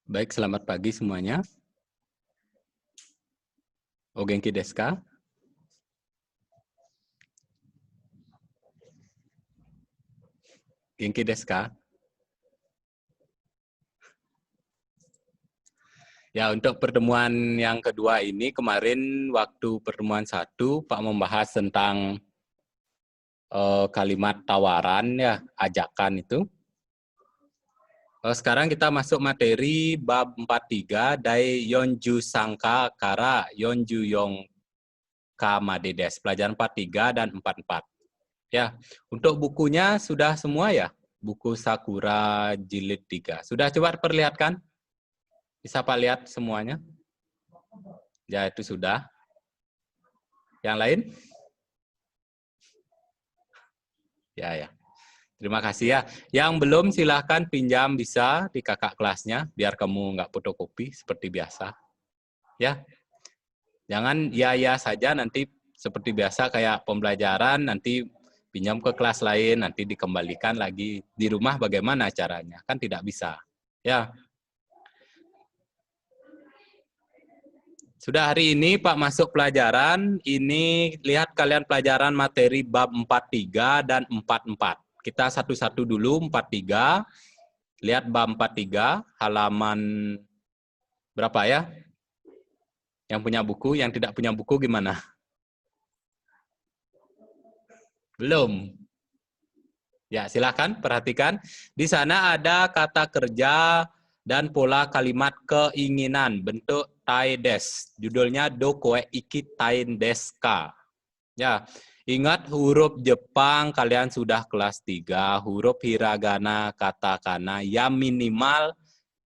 Baik, selamat pagi semuanya. O genki desu ka? Genki desu ka? Ya, untuk pertemuan yang kedua ini, kemarin waktu pertemuan 1, Pak membahas tentang kalimat tawaran, ya, ajakan itu. Sekarang kita masuk materi bab 43, Dai Yonju Sangka Kara Yonju Yong Kamade Desu, pelajaran 43 dan 44. Ya, untuk bukunya sudah semua ya? Buku Sakura jilid 3. Sudah, coba perlihatkan? Bisa Pak lihat semuanya? Ya, itu sudah. Yang lain? Ya. Terima kasih ya. Yang belum silahkan pinjam bisa di kakak kelasnya, biar kamu nggak fotokopi seperti biasa. Ya, jangan ya saja nanti seperti biasa kayak pembelajaran, nanti pinjam ke kelas lain, nanti dikembalikan lagi. Di rumah bagaimana caranya? Kan tidak bisa. Ya. Sudah hari ini Pak masuk pelajaran, ini lihat kalian pelajaran materi bab 43 dan 44. Kita satu-satu dulu 43, lihat bab 43, halaman berapa ya? Yang punya buku, yang tidak punya buku gimana? Belum. Ya, silakan perhatikan. Di sana ada kata kerja dan pola kalimat keinginan, bentuk tai des. Judulnya do koe iki tain desu ka. Ya, ingat huruf Jepang kalian sudah kelas 3, huruf hiragana, katakana, ya minimal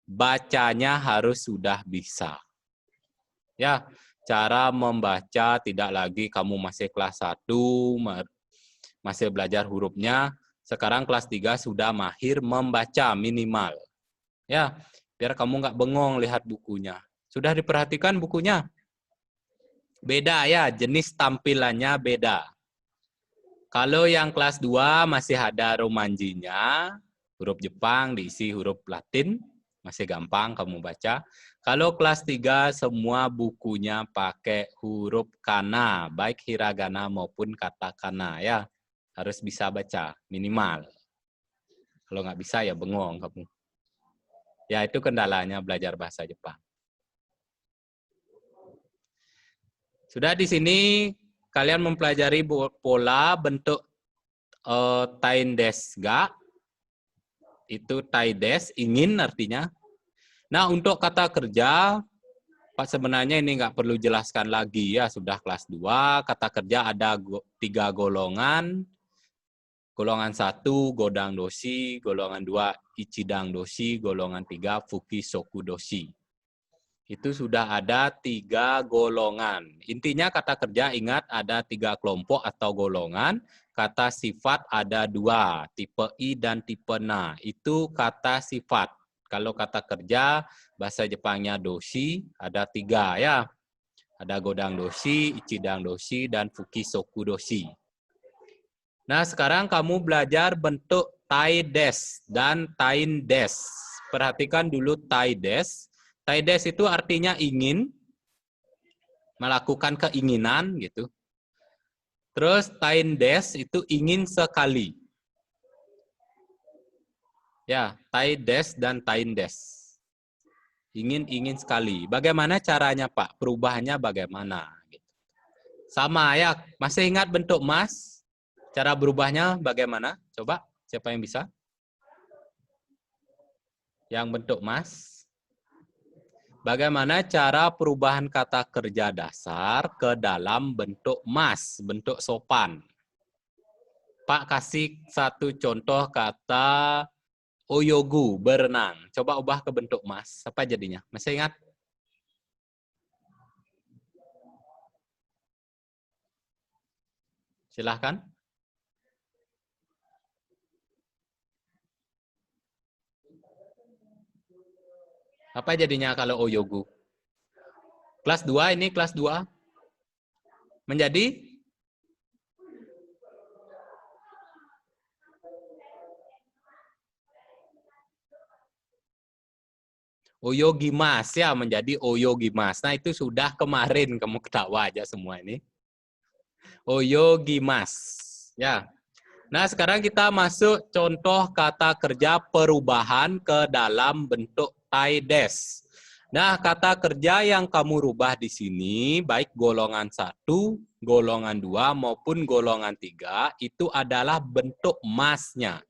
bacanya harus sudah bisa. Ya, cara membaca tidak lagi kamu masih kelas 1, masih belajar hurufnya, sekarang kelas 3 sudah mahir membaca minimal. Ya, biar kamu nggak bengong lihat bukunya. Sudah diperhatikan bukunya? Beda ya, jenis tampilannya beda. Kalau yang kelas 2 masih ada romanjinya, huruf Jepang diisi huruf Latin, masih gampang kamu baca. Kalau kelas 3 semua bukunya pakai huruf kana, baik hiragana maupun katakana ya. Harus bisa baca, minimal. Kalau nggak bisa ya bengong kamu. Ya itu kendalanya belajar bahasa Jepang. Sudah di sini kalian mempelajari pola bentuk tain des ga, itu tai des, ingin artinya. Nah, untuk kata kerja, Pak sebenarnya ini nggak perlu jelaskan lagi ya, sudah kelas 2, kata kerja ada 3 golongan. Golongan 1, godang doshi, golongan 2, ichidang doshi, golongan 3, fuki soku doshi. Itu sudah ada 3 golongan. Intinya kata kerja ingat ada 3 kelompok atau golongan. Kata sifat ada 2, tipe I dan tipe Na. Itu kata sifat. Kalau kata kerja, bahasa Jepangnya doshi, ada 3 ya. Ada godang doshi, ichidang doshi, dan fuki soku doshi. Nah, sekarang kamu belajar bentuk tai des dan tain des. Perhatikan dulu tai des. Tai des itu artinya ingin, melakukan keinginan gitu. Terus tain des itu ingin sekali. Ya, tai des dan tain des. Ingin sekali. Bagaimana caranya Pak? Perubahannya bagaimana? Sama ya, masih ingat bentuk mas? Cara berubahnya bagaimana? Coba, siapa yang bisa? Yang bentuk mas? Bagaimana cara perubahan kata kerja dasar ke dalam bentuk mas, bentuk sopan? Pak kasih satu contoh kata oyogu, berenang. Coba ubah ke bentuk mas. Apa jadinya? Masih ingat? Silahkan. Apa jadinya kalau oyogu? Kelas 2 ini kelas 2. Menjadi? Oyogimas ya menjadi oyogimas. Nah itu sudah kemarin, kamu ketawa aja semua ini. Oyogimas. Ya. Nah sekarang kita masuk contoh kata kerja perubahan ke dalam bentuk tai des. Nah kata kerja yang kamu rubah di sini baik golongan 1, golongan 2 maupun golongan 3 itu adalah bentuk masnya.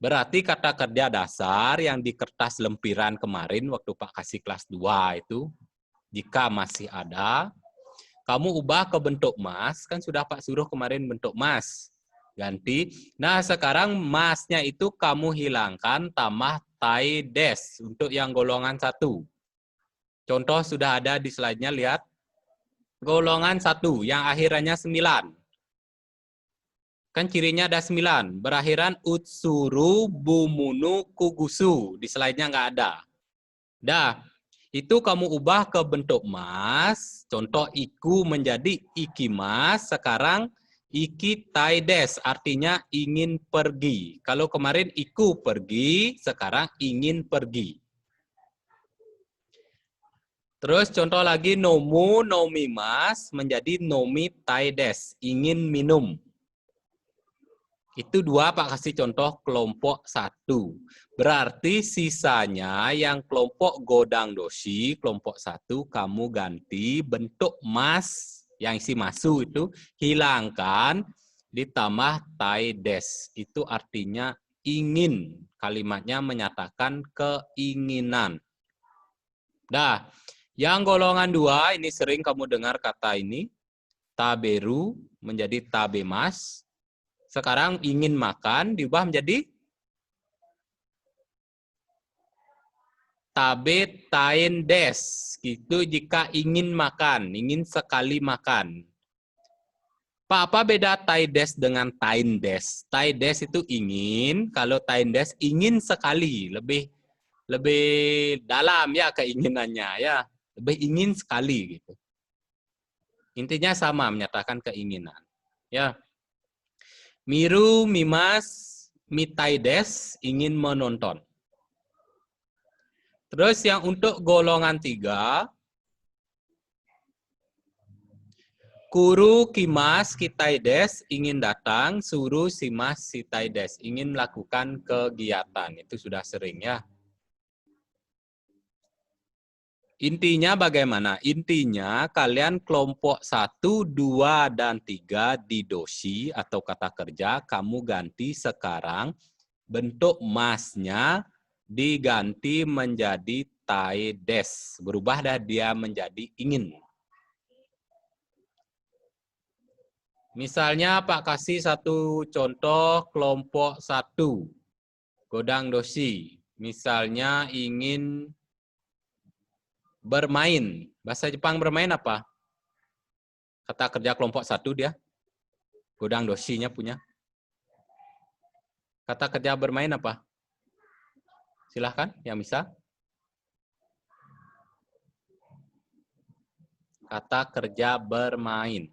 Berarti kata kerja dasar yang di kertas lempiran kemarin waktu Pak kasih kelas 2 itu, jika masih ada, kamu ubah ke bentuk mas, kan sudah Pak suruh kemarin bentuk mas. Ganti. Nah sekarang masnya itu kamu hilangkan tambah tai des untuk yang golongan 1. Contoh sudah ada di slide-nya, lihat. Golongan 1 yang akhirannya 9. Kan cirinya ada 9. Berakhiran utsuru, bumunu, kugusu. Di slide-nya nggak ada. Dah, itu kamu ubah ke bentuk mas. Contoh iku menjadi ikimas. Sekarang iki taides, artinya ingin pergi. Kalau kemarin iku pergi, sekarang ingin pergi. Terus contoh lagi nomu, nomimas menjadi nomi taides, ingin minum. Itu 2 Pak kasih contoh kelompok 1. Berarti sisanya yang kelompok godang dosi, kelompok 1 kamu ganti bentuk mas, yang isi masu itu hilangkan, ditambah tai des. Itu artinya ingin. Kalimatnya menyatakan keinginan. Nah, yang golongan 2 ini sering kamu dengar kata ini, taberu menjadi tabemas. Sekarang ingin makan diubah menjadi tabe tain des. Itu jika ingin makan, ingin sekali makan. Pak, apa beda tai des dengan tain des? Tai des itu ingin, kalau tain des ingin sekali, lebih dalam ya keinginannya ya, lebih ingin sekali gitu. Intinya sama, menyatakan keinginan. Ya. Miru mimas mitaides, ingin menonton. Terus yang untuk golongan 3, kuru kimas kitaides, ingin datang, suruh simas sitaides, ingin melakukan kegiatan. Itu sudah sering ya. Intinya bagaimana? Intinya kalian kelompok 1, 2, dan 3 di dosi atau kata kerja, kamu ganti sekarang bentuk masnya diganti menjadi taides. Berubah dah dia menjadi ingin. Misalnya Pak kasih satu contoh kelompok 1, godang dosi. Misalnya ingin bermain. Bahasa Jepang bermain apa? Kata kerja kelompok 1 dia. Godang dosinya punya. Kata kerja bermain apa? Silahkan yang bisa. Kata kerja bermain.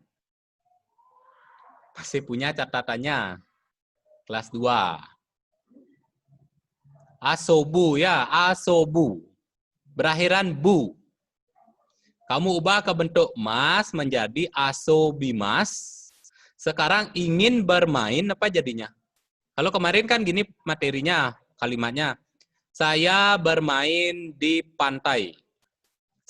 Pasti punya catatannya. Kelas 2. Asobu ya, asobu. Berakhiran bu. Kamu ubah ke bentuk mas menjadi asobimas. Sekarang ingin bermain apa jadinya? Kalau kemarin kan gini materinya, kalimatnya. Saya bermain di pantai.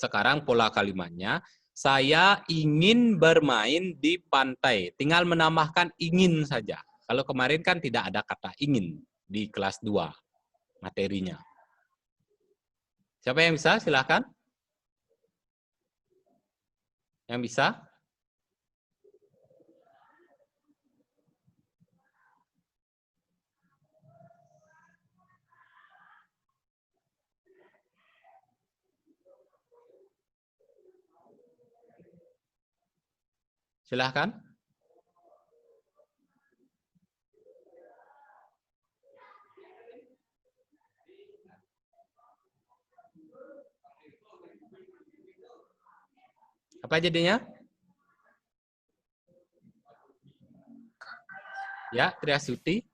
Sekarang pola kalimatnya, saya ingin bermain di pantai. Tinggal menambahkan ingin saja. Kalau kemarin kan tidak ada kata ingin di kelas 2 materinya. Siapa yang bisa? Silahkan. Yang bisa? Silahkan. Apa jadinya? Ya, Triasuti.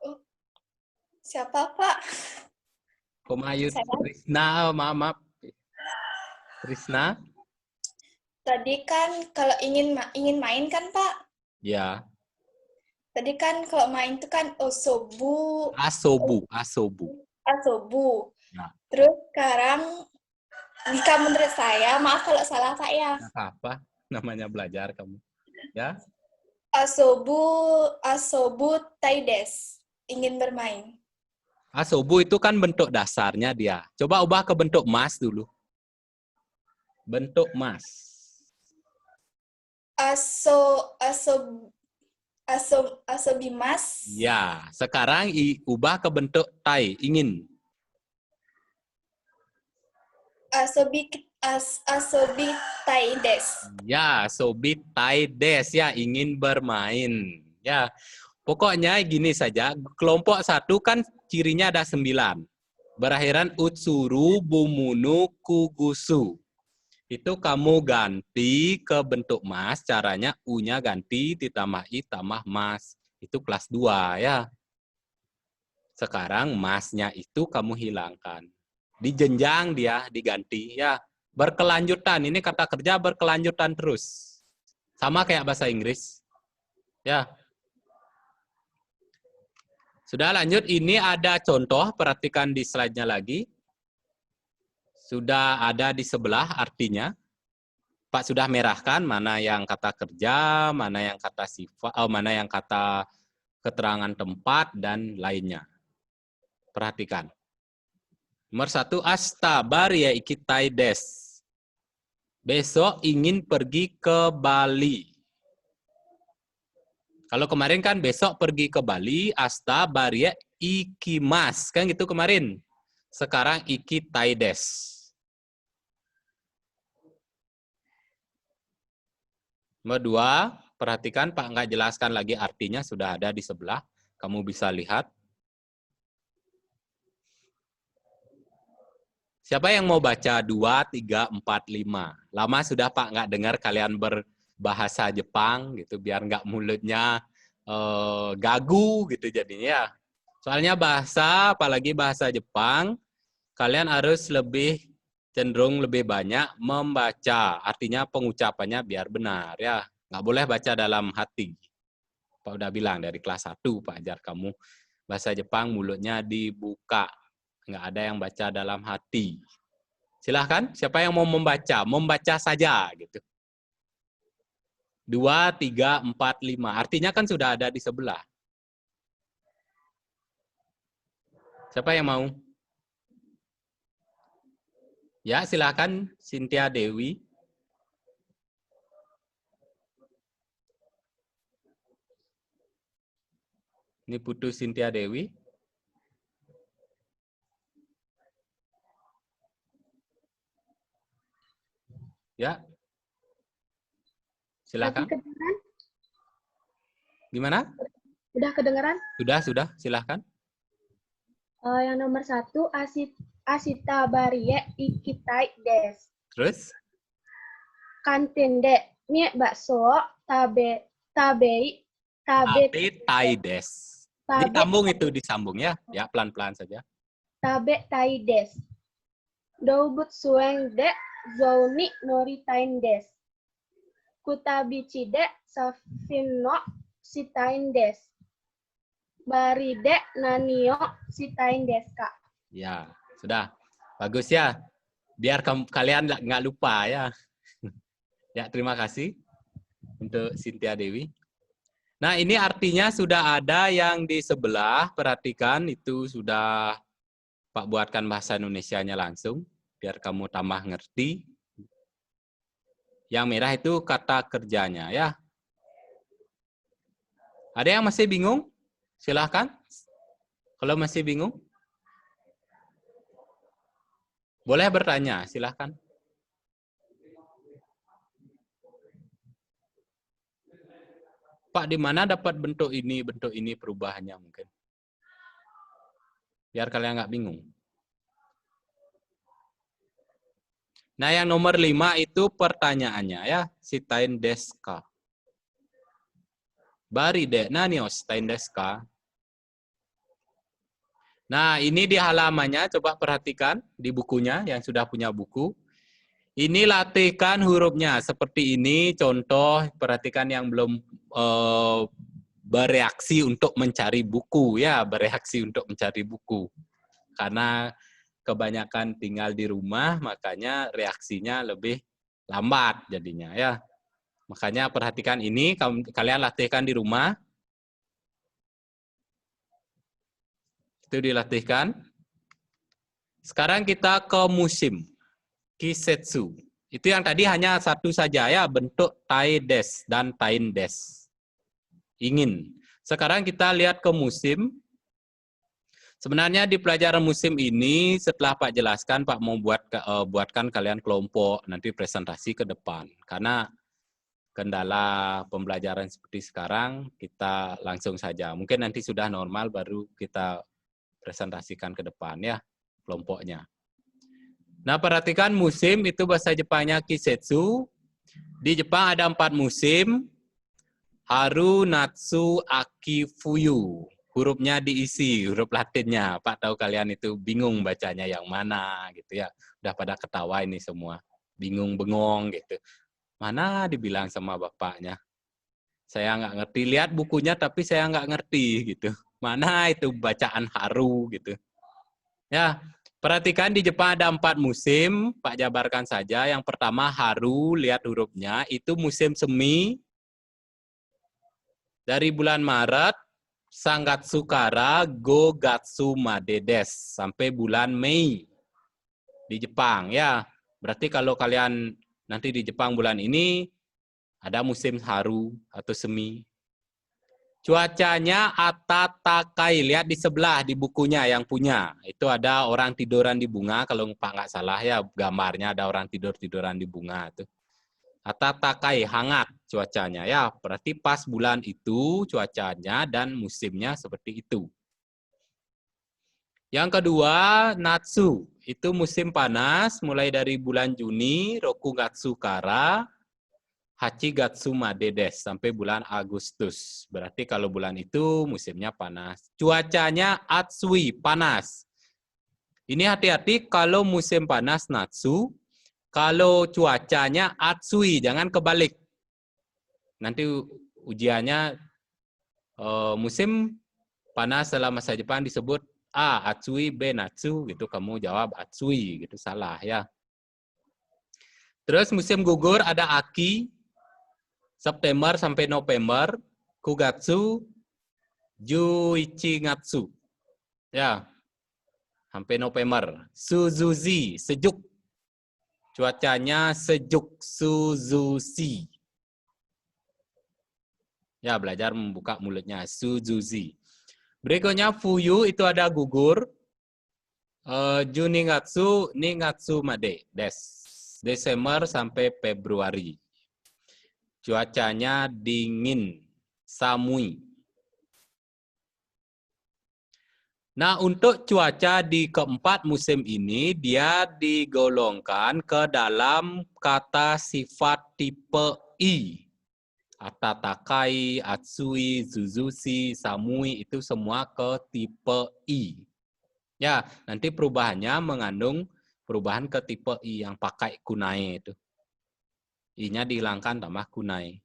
Oh, siapa Pak? Komayut Saya Trisna, maaf. Trisna? tadi kan kalau ingin main kan Pak. Ya. Tadi kan kalau main itu kan osobu, Asobu. asobu. Ya, Terus sekarang jika menurut saya, maaf kalau salah Pak ya. nggak apa-apa. Namanya belajar kamu. Ya. Asobu, asobu taides. Ingin bermain. Asobu itu kan bentuk dasarnya dia. Coba ubah ke bentuk mas dulu. Bentuk mas. Asobimas. Ya, sekarang ubah ke bentuk tai, ingin. Asobi taides. Ya, sobit tai des ya, ingin bermain. Ya, pokoknya gini saja. Kelompok satu kan cirinya ada 9. Berakhiran utsuru, bumunu, kugusu. Itu kamu ganti ke bentuk mas, caranya u-nya ganti ditambah i tambah mas. Itu kelas 2 ya. Sekarang masnya itu kamu hilangkan. Dijenjang dia, diganti ya. Berkelanjutan, ini kata kerja berkelanjutan terus. Sama kayak bahasa Inggris. Ya. Sudah lanjut, ini ada contoh, perhatikan di slide-nya lagi. Sudah ada di sebelah artinya. Pak sudah merahkan mana yang kata kerja, mana yang kata sifat, mana yang kata keterangan tempat, dan lainnya. Perhatikan. Nomor 1, asta baria ikitai des. Besok ingin pergi ke Bali. Kalau kemarin kan besok pergi ke Bali, asta baria ikimas. Kan gitu kemarin. Sekarang ikitai des. Nomor 2, perhatikan Pak nggak jelaskan lagi artinya, sudah ada di sebelah. Kamu bisa lihat. Siapa yang mau baca 2, 3, 4, 5? Lama sudah Pak nggak dengar kalian berbahasa Jepang gitu, biar nggak mulutnya gagu gitu jadinya. Soalnya bahasa, apalagi bahasa Jepang, kalian harus lebih cenderung lebih banyak membaca. Artinya pengucapannya biar benar ya. Nggak boleh baca dalam hati. Pak udah bilang dari kelas 1 Pak ajar kamu bahasa Jepang mulutnya dibuka. Nggak ada yang baca dalam hati. Silahkan, siapa yang mau membaca? Membaca saja gitu. 2, 3, 4, 5. Artinya kan sudah ada di sebelah. Siapa yang mau? Ya, silahkan Cynthia Dewi. Ini Putu Cynthia Dewi. Ya. Silakan. Kedengeran? Gimana? Udah kedengeran? Sudah, silahkan. Yang nomor 1, asita barie ikitai des. Terus? Kantin de, mie bakso, tabei, Tai des. Disambung itu, disambung ya. Ya, pelan-pelan saja. tabe tai des. Doubut sueng de, zouni noritain des. Kutabichi de, safino sitain des. Baride nanio sitain des, Kak. Ya, sudah. Bagus ya. Biar kalian nggak lupa ya. Ya, terima kasih untuk Cynthia Dewi. Nah, ini artinya sudah ada yang di sebelah. Perhatikan, itu sudah Pak buatkan bahasa Indonesianya langsung, biar kamu tambah ngerti. Yang merah itu kata kerjanya ya. Ada yang masih bingung? Silahkan. Kalau masih bingung, boleh bertanya, silahkan. Pak, di mana dapat bentuk ini perubahannya mungkin? Biar kalian nggak bingung. Nah, yang nomor 5 itu pertanyaannya ya, sitain deska. Bari de nani o sitain deska? Nah, ini di halamannya, coba perhatikan di bukunya yang sudah punya buku. Ini latihkan hurufnya seperti ini, contoh perhatikan yang belum bereaksi untuk mencari buku ya, bereaksi untuk mencari buku. Karena kebanyakan tinggal di rumah, makanya reaksinya lebih lambat jadinya ya. Makanya perhatikan ini, kalian latihkan di rumah. Itu dilatihkan. Sekarang kita ke musim. Kisetsu. Itu yang tadi hanya satu saja ya, bentuk tai des dan tain des. Ingin. Sekarang kita lihat ke musim. Sebenarnya di pelajaran musim ini, setelah Pak jelaskan, Pak mau buatkan kalian kelompok, nanti presentasi ke depan. Karena kendala pembelajaran seperti sekarang, kita langsung saja. Mungkin nanti sudah normal, baru kita presentasikan ke depan ya, kelompoknya. Nah, perhatikan musim, itu bahasa Jepangnya kisetsu. Di Jepang ada 4 musim. Haru, Natsu, Aki, Fuyu. Hurufnya diisi, huruf Latinnya. Pak tahu kalian itu bingung bacanya yang mana gitu ya. Udah pada ketawa ini semua. Bingung, bengong gitu. Mana dibilang sama bapaknya. Saya nggak ngerti. Lihat bukunya tapi saya nggak ngerti gitu. Mana itu bacaan haru gitu. Ya, perhatikan di Jepang ada 4 musim. Pak jabarkan saja. Yang pertama haru, lihat hurufnya. Itu musim semi. Dari bulan Maret, Sangatsu Kara, Go Gatsu Made des. Sampai bulan Mei. Di Jepang ya. Berarti kalau kalian nanti di Jepang bulan ini, ada musim haru atau semi. Cuacanya atatakai, lihat di sebelah di bukunya yang punya. Itu ada orang tiduran di bunga, kalau Pak nggak salah ya gambarnya ada orang tiduran di bunga itu. Atatakai, hangat cuacanya ya. Berarti pas bulan itu cuacanya dan musimnya seperti itu. Yang kedua, Natsu. Itu musim panas mulai dari bulan Juni, Rokugatsu Kara, Hachigatsu Made des, sampai bulan Agustus. Berarti kalau bulan itu musimnya panas. Cuacanya Atsui, panas. Ini hati-hati kalau musim panas Natsu, kalau cuacanya Atsui, jangan kebalik. Nanti ujiannya musim panas dalam bahasa Jepang disebut A, Atsui, B, Natsu, gitu. Kamu jawab Atsui, gitu. Salah ya. Terus musim gugur ada Aki, September sampai November, Kugatsu, Juichingatsu. Ya, sampai November. Suzuzi, sejuk. Cuacanya sejuk, Suzushi. Ya, belajar membuka mulutnya, Suzushi. Berikutnya Fuyu, itu ada gugur. Juningatsu, Ningatsu Made, des. Desember sampai Februari. Cuacanya dingin, samui. Nah, untuk cuaca di keempat musim ini, dia digolongkan ke dalam kata sifat tipe I. Atatakai, Atsui, Suzushi, Samui, itu semua ke tipe I. Ya, nanti perubahannya mengandung perubahan ke tipe I yang pakai kunai itu. I-nya dihilangkan tambah kunai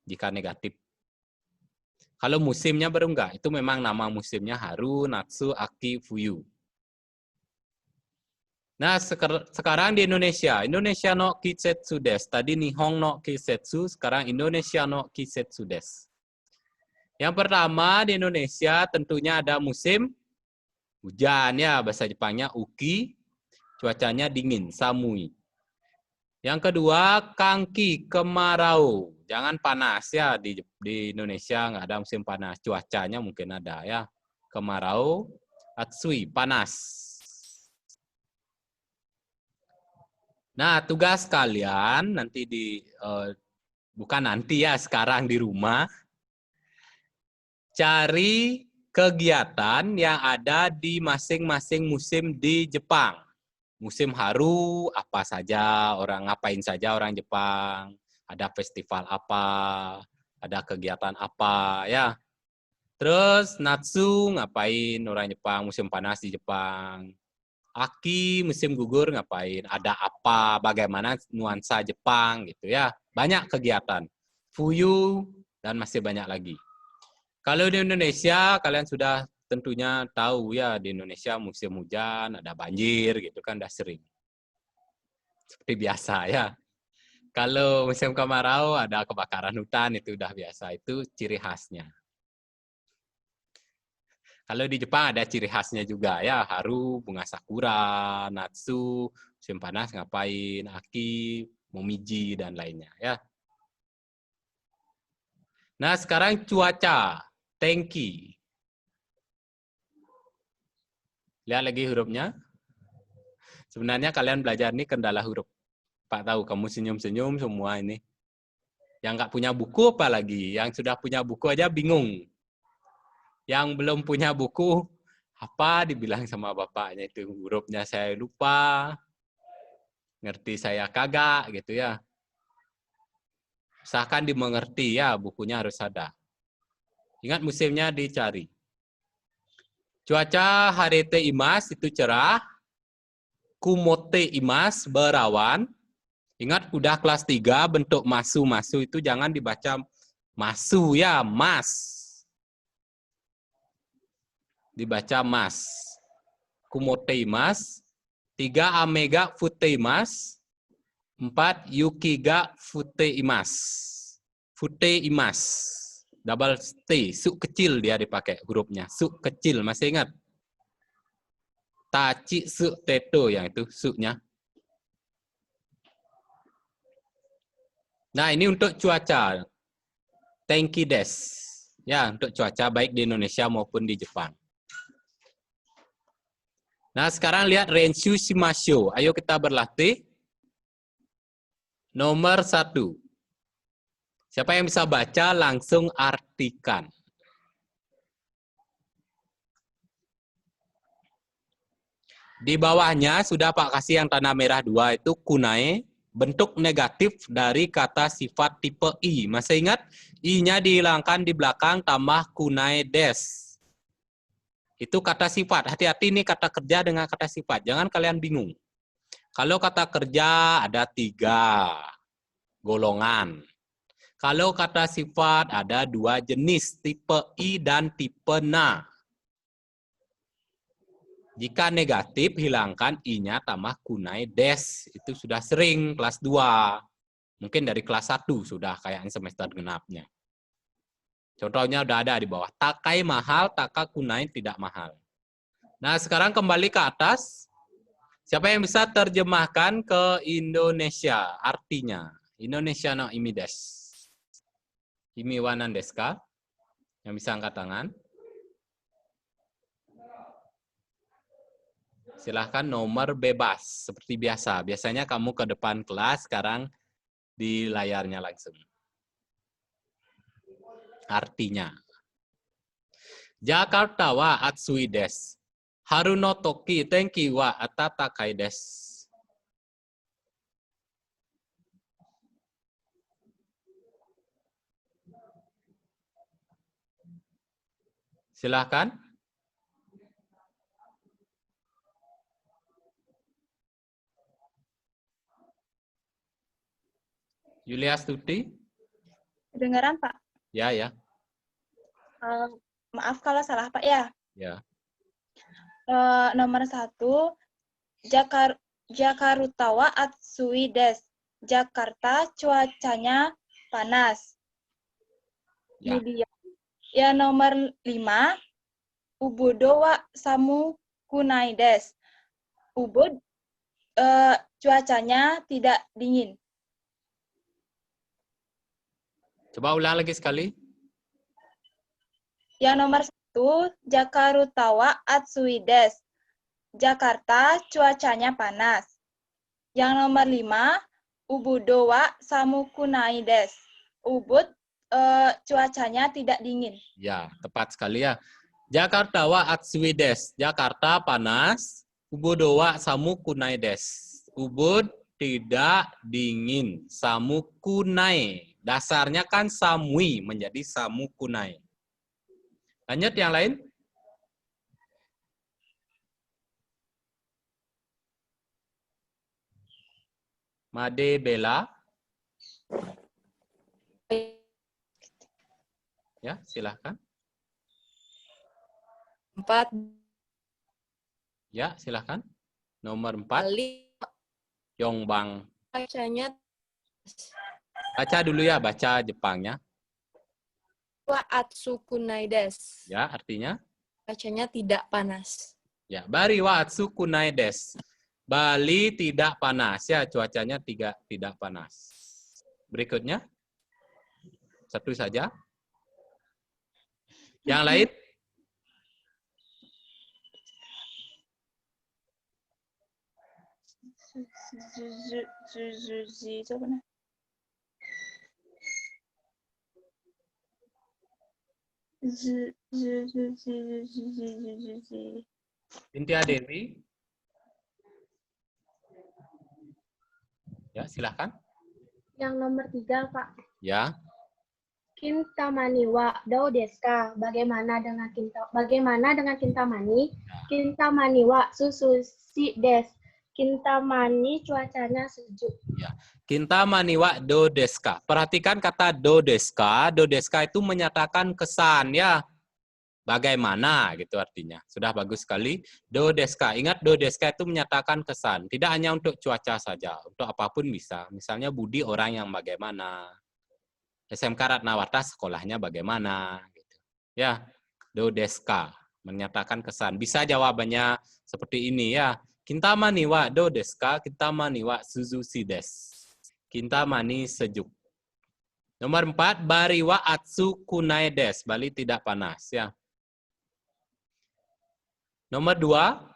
jika negatif. Kalau musimnya baru enggak, itu memang nama musimnya Haru, Natsu, Aki, Fuyu. Nah, sekarang di Indonesia no Kisetsu des. Tadi Nihon no Kisetsu, sekarang Indonesia no Kisetsu des. Yang pertama di Indonesia tentunya ada musim hujan ya, bahasa Jepangnya uki, cuacanya dingin, samui. Yang kedua, kangki, kemarau. Jangan panas ya, di Indonesia nggak ada musim panas. Cuacanya mungkin ada ya. Kemarau, atsui, panas. Nah, tugas kalian nanti bukan nanti ya, sekarang di rumah. Cari kegiatan yang ada di masing-masing musim di Jepang. Musim haru, apa saja, orang ngapain saja orang Jepang, ada festival apa, ada kegiatan apa, ya. Terus natsu ngapain orang Jepang, musim panas di Jepang. Aki musim gugur ngapain, ada apa, bagaimana nuansa Jepang gitu ya. Banyak kegiatan. Fuyu dan masih banyak lagi. Kalau di Indonesia kalian sudah tentunya tahu ya, di Indonesia musim hujan, ada banjir gitu kan, udah sering. Seperti biasa ya. Kalau musim kemarau ada kebakaran hutan, itu udah biasa, itu ciri khasnya. Kalau di Jepang ada ciri khasnya juga ya, haru, bunga sakura, natsu, musim panas ngapain, aki, momiji, dan lainnya ya. Nah sekarang cuaca, tenki. Lihat lagi hurufnya. Sebenarnya kalian belajar ini kendala huruf. Pak tahu kamu senyum-senyum semua ini. Yang nggak punya buku apalagi, yang sudah punya buku aja bingung. Yang belum punya buku, apa dibilang sama bapaknya itu, hurufnya saya lupa, ngerti saya kagak gitu ya. Usahakan dimengerti ya, bukunya harus ada. Ingat musimnya dicari. Cuaca harete imas itu cerah, kumote imas berawan. Ingat udah kelas 3 bentuk masu itu jangan dibaca masu ya, mas. Dibaca mas. Kumote imas. 3 amega fute imas. 4 yukiga fute imas. Fute imas. Double T. Su kecil dia dipakai hurufnya. Su kecil, masih ingat? Tachi su teto yang itu su-nya. Nah, ini untuk cuaca. Tenki des. Ya, untuk cuaca baik di Indonesia maupun di Jepang. Nah, sekarang lihat Renshu Shimashou. Ayo kita berlatih. Nomor 1. Siapa yang bisa baca langsung artikan. Di bawahnya sudah Pak kasih yang tanda merah 2 itu kunai. Bentuk negatif dari kata sifat tipe I. Masih ingat? I-nya dihilangkan di belakang tambah kunai des. Itu kata sifat. Hati-hati nih kata kerja dengan kata sifat. Jangan kalian bingung. Kalau kata kerja ada 3 golongan. Kalau kata sifat ada 2 jenis. Tipe I dan tipe na. Jika negatif, hilangkan I-nya tambah kunai des. Itu sudah sering kelas 2. Mungkin dari kelas 1 sudah kayaknya semester genapnya. Contohnya udah ada di bawah. Takai mahal, taka kunai tidak mahal. Nah, sekarang kembali ke atas. Siapa yang bisa terjemahkan ke Indonesia? Artinya, Indonesia no imi desu. Imi wa nan desu ka? Yang bisa angkat tangan. Silahkan nomor bebas, seperti biasa. Biasanya kamu ke depan kelas, sekarang di layarnya langsung. Artinya, Jakarta wa atsui desu. Haru no toki tenki wa atatakai desu. Silahkan. Yulia Stuti? Kedengaran, Pak? Ya, ya. Maaf kalau salah, Pak ya. Ya. Nomor 1, Jakarta wa atsui desu. Jakarta cuacanya panas. Ya. Kemudian ya nomor 5, Ubudo wa samu kunai desu. Ubud cuacanya tidak dingin. Coba ulang lagi sekali. Yang nomor 1, Jakarta wa atsui desu. Jakarta cuacanya panas. Yang nomor 5, Ubudo wa samu kunai desu. Ubud cuacanya tidak dingin. Ya, tepat sekali ya. Jakarta wa atsui desu. Jakarta panas. Ubudo wa samu kunai desu. Ubud tidak dingin. Samu kunai. Dasarnya kan samui menjadi samu kunai. Lanjut yang lain. Made Bella. Ya, silahkan. 4 Ya, silahkan. Nomor 4. kali Yongbang. bacanya Baca dulu ya, baca Jepangnya. wa atsukunai desu. Ya, artinya. Bacanya tidak panas. Ya, Bari wa atsu kunai des. Bali tidak panas ya, cuacanya tidak panas. Berikutnya. Satu saja. Yang lain? Itu apa? Cynthia Dewi. Ya, silahkan. Yang nomor 3, Pak. Ya, Kintamani wa do desu ka? Bagaimana dengan kintamani? Kintamani wa susushi desu. Kintamani cuacanya sejuk. Kintamani wa do desu ka. Perhatikan kata do desu ka. Do desu ka itu menyatakan kesan ya. Bagaimana gitu artinya. Sudah bagus sekali. Do desu ka. Ingat do desu ka itu menyatakan kesan. Tidak hanya untuk cuaca saja. Untuk apapun bisa. Misalnya Budi orang yang bagaimana. SMK Ratnawarta sekolahnya bagaimana. Gitu. Ya, do desu ka. Menyatakan kesan. Bisa jawabannya seperti ini ya. Kintamani wa do desu ka? Kintamani wa suzushi desu. Kintamani sejuk. Nomor 4, Bari wa atsu kunai desu. Bali tidak panas ya. Nomor 2,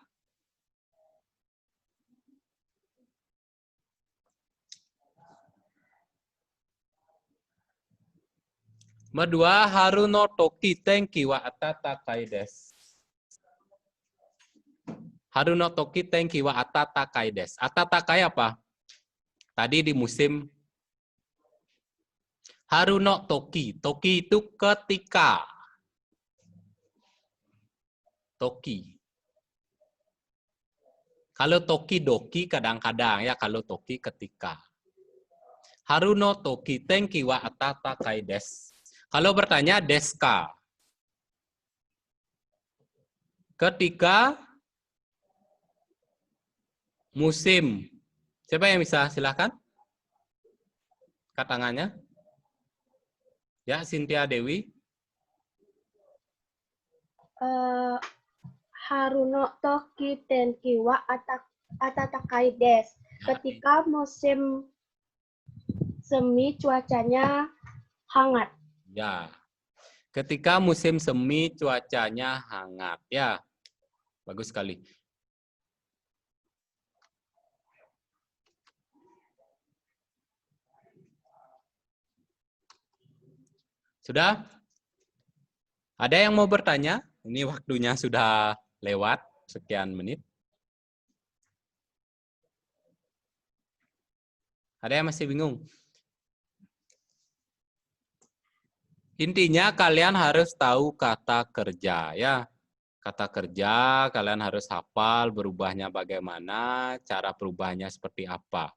Haru no toki tenki wa atatakai desu. Haru no toki tenki wa atatakai desu. Atatakai apa? Tadi di musim Haru no toki. Toki itu ketika. Toki. Kalau toki doki kadang-kadang ya, kalau toki ketika. Haru no toki tenki wa atatakai desu. Kalau bertanya deska. Ketika musim. Siapa yang bisa? Silakan. Angkat tangannya. Ya, Cynthia Dewi. Haruno toki tenki wa atatakai desu. Ketika musim semi cuacanya hangat. Ya. Ketika musim semi cuacanya hangat. Ya. Bagus sekali. Sudah? Ada yang mau bertanya? Ini waktunya sudah lewat sekian menit. Ada yang masih bingung? Intinya kalian harus tahu kata kerja ya. Kata kerja kalian harus hafal berubahnya bagaimana, cara perubahannya seperti apa.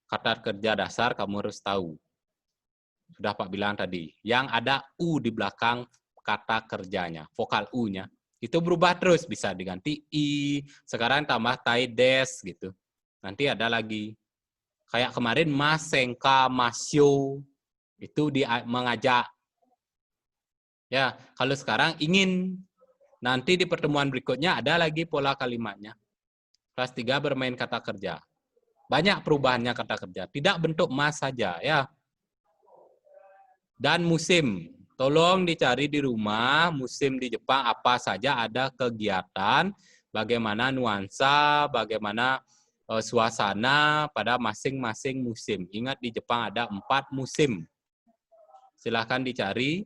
Kata kerja dasar kamu harus tahu. Sudah Pak bilang tadi, yang ada U di belakang kata kerjanya, vokal U-nya. Itu berubah terus, bisa diganti I, sekarang tambah tai des gitu. Nanti ada lagi. Kayak kemarin mas, sengka, masyo, itu mengajak. Ya, kalau sekarang ingin, nanti di pertemuan berikutnya ada lagi pola kalimatnya. Kelas 3 bermain kata kerja. Banyak perubahannya kata kerja, tidak bentuk mas saja ya. Dan musim, tolong dicari di rumah, musim di Jepang apa saja ada kegiatan, bagaimana nuansa, bagaimana suasana pada masing-masing musim. Ingat di Jepang ada 4 musim. Silahkan dicari,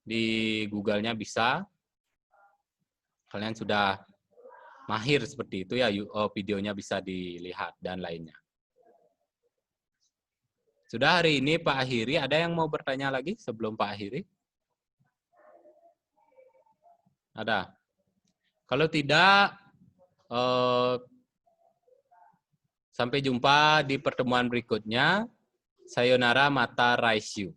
di Google-nya bisa. Kalian sudah mahir seperti itu ya, videonya bisa dilihat dan lainnya. Sudah hari ini Pak akhiri, ada yang mau bertanya lagi sebelum Pak akhiri? Ada? Kalau tidak, sampai jumpa di pertemuan berikutnya. Sayonara, mata raisyu.